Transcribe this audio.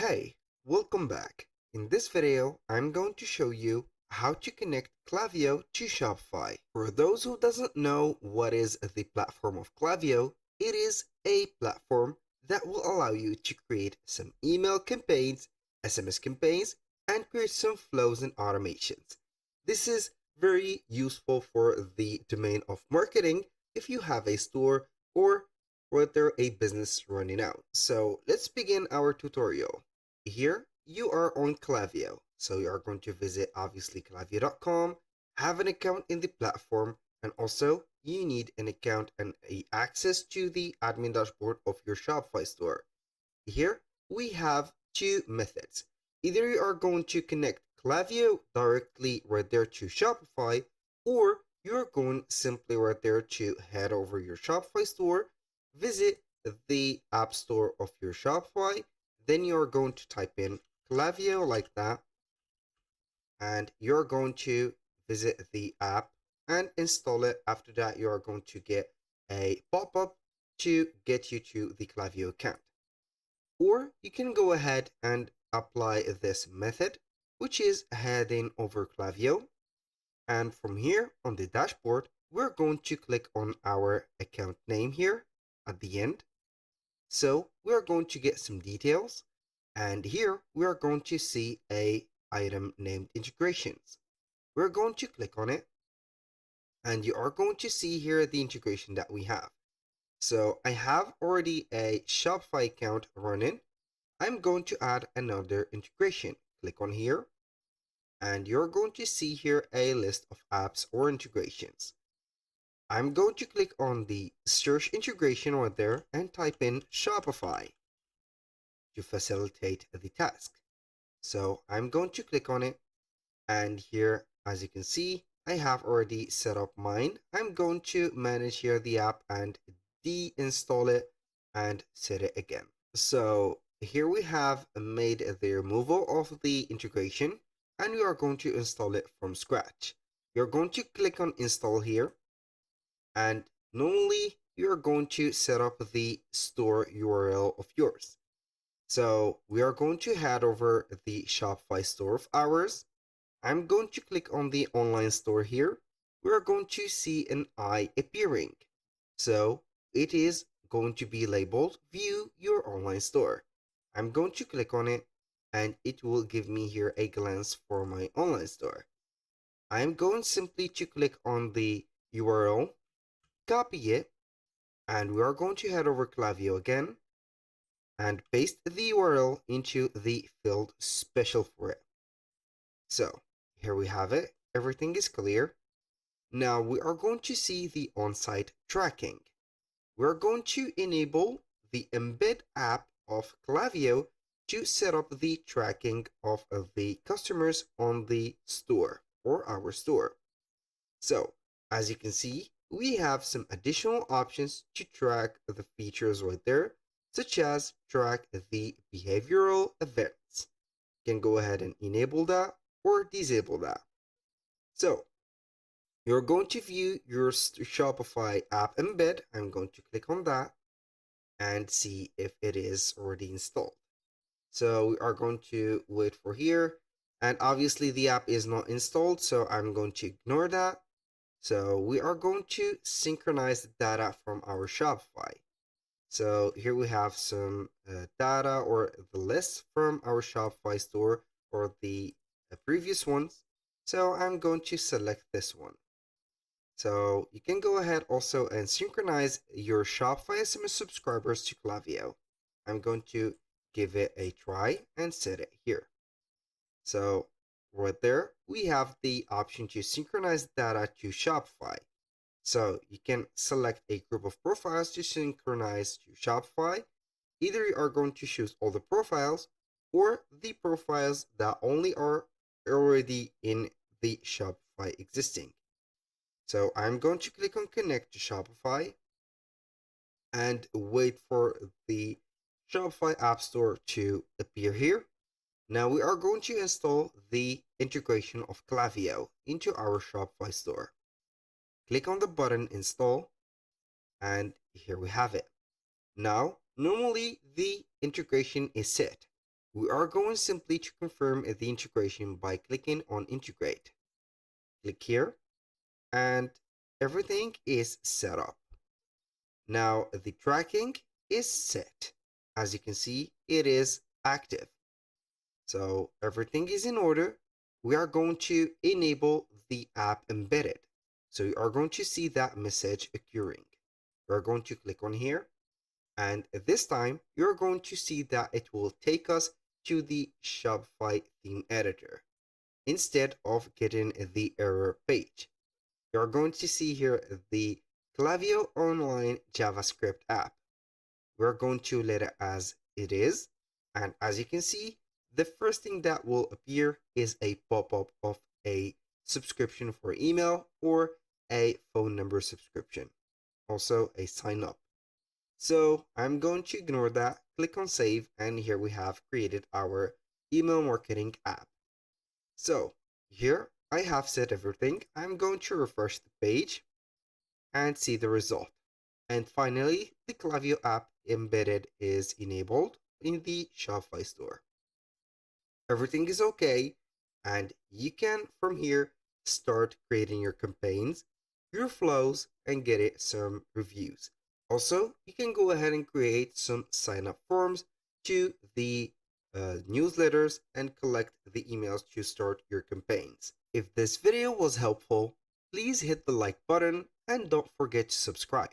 Hey, welcome back. In this video, I'm going to show you how to connect Klaviyo to Shopify. For those who doesn't know what is the platform of Klaviyo, it is a platform that will allow you to create some email campaigns, SMS campaigns, and create some flows and automations. This is very useful for the domain of marketing if you have a store or whether a business running out. So let's begin our tutorial. Here you are on Klaviyo. So you are going to visit obviously klaviyo.com, have an account in the platform, and also you need an account and access to the admin dashboard of your Shopify store. Here we have two methods. Either you are going to connect Klaviyo directly right there to Shopify, or you're going simply right there to head over your Shopify store, visit the app store of your Shopify, then you're going to type in Klaviyo like that, and you're going to visit the app and install it. After that, you are going to get a pop-up to get you to the Klaviyo account. Or you can go ahead and apply this method, which is heading over Klaviyo. And from here on the dashboard, we're going to click on our account name here at the end. So we're going to get some details. And here we are going to see a item named integrations. We're going to click on it. And you are going to see here the integration that we have. So I have already a Shopify account running. I'm going to add another integration. Click on here, and you're going to see here a list of apps or integrations. I'm going to click on the search integration right there and type in Shopify to facilitate the task. So I'm going to click on it, and here, as you can see, I have already set up mine. I'm going to manage here the app and deinstall it and set it again. So here we have made the removal of the integration, and we are going to install it from scratch. You're going to click on install here, and normally you're going to set up the store URL of yours. So we are going to head over the Shopify store of ours. I'm going to click on the online store here. We are going to see an eye appearing. So it is going to be labeled View Your Online Store. I'm going to click on it, and it will give me here a glance for my online store. I'm going simply to click on the URL, copy it, and we are going to head over Klaviyo again and paste the URL into the field special for it. So here we have it. Everything is clear. Now we are going to see the on-site tracking. We're going to enable the embed app of Klaviyo to set up the tracking of the customers on the store or our store. So as you can see, we have some additional options to track the features right there, such as track the behavioral events. You can go ahead and enable that or disable that. So you're going to view your Shopify app embed. I'm going to click on that and see if it is already installed. So we are going to wait for here. And obviously the app is not installed, so I'm going to ignore that. So we are going to synchronize the data from our Shopify. So here we have some data or the list from our Shopify store or the previous ones. So I'm going to select this one. So you can go ahead also and synchronize your Shopify SMS subscribers to Klaviyo. I'm going to give it a try and set it here. So right there, we have the option to synchronize data to Shopify. So you can select a group of profiles to synchronize to Shopify. Either you are going to choose all the profiles or the profiles that only are already in the Shopify existing. So I'm going to click on connect to Shopify and wait for the Shopify App Store to appear here. Now we are going to install the integration of Klaviyo into our Shopify store. Click on the button install, and here we have it. Now, normally the integration is set. We are going simply to confirm the integration by clicking on integrate. Click here and everything is set up. Now the tracking is set. As you can see, it is active. So everything is in order. We are going to enable the app embedded. So you are going to see that message occurring. You are going to click on here, and this time you're going to see that it will take us to the Shopify theme editor instead of getting the error page. You're going to see here the Klaviyo Online JavaScript app. We're going to let it as it is. And as you can see, the first thing that will appear is a pop-up of a subscription for email or a phone number subscription. Also a sign up. So I'm going to ignore that, click on save, and here we have created our email marketing app. So here I have set everything. I'm going to refresh the page and see the result. And finally, the Klaviyo app embedded is enabled in the Shopify store. Everything is okay, and you can from here start creating your campaigns, your flows, and get it some reviews. Also, you can go ahead and create some sign up forms to the newsletters and collect the emails to start your campaigns. If this video was helpful, please hit the like button and don't forget to subscribe.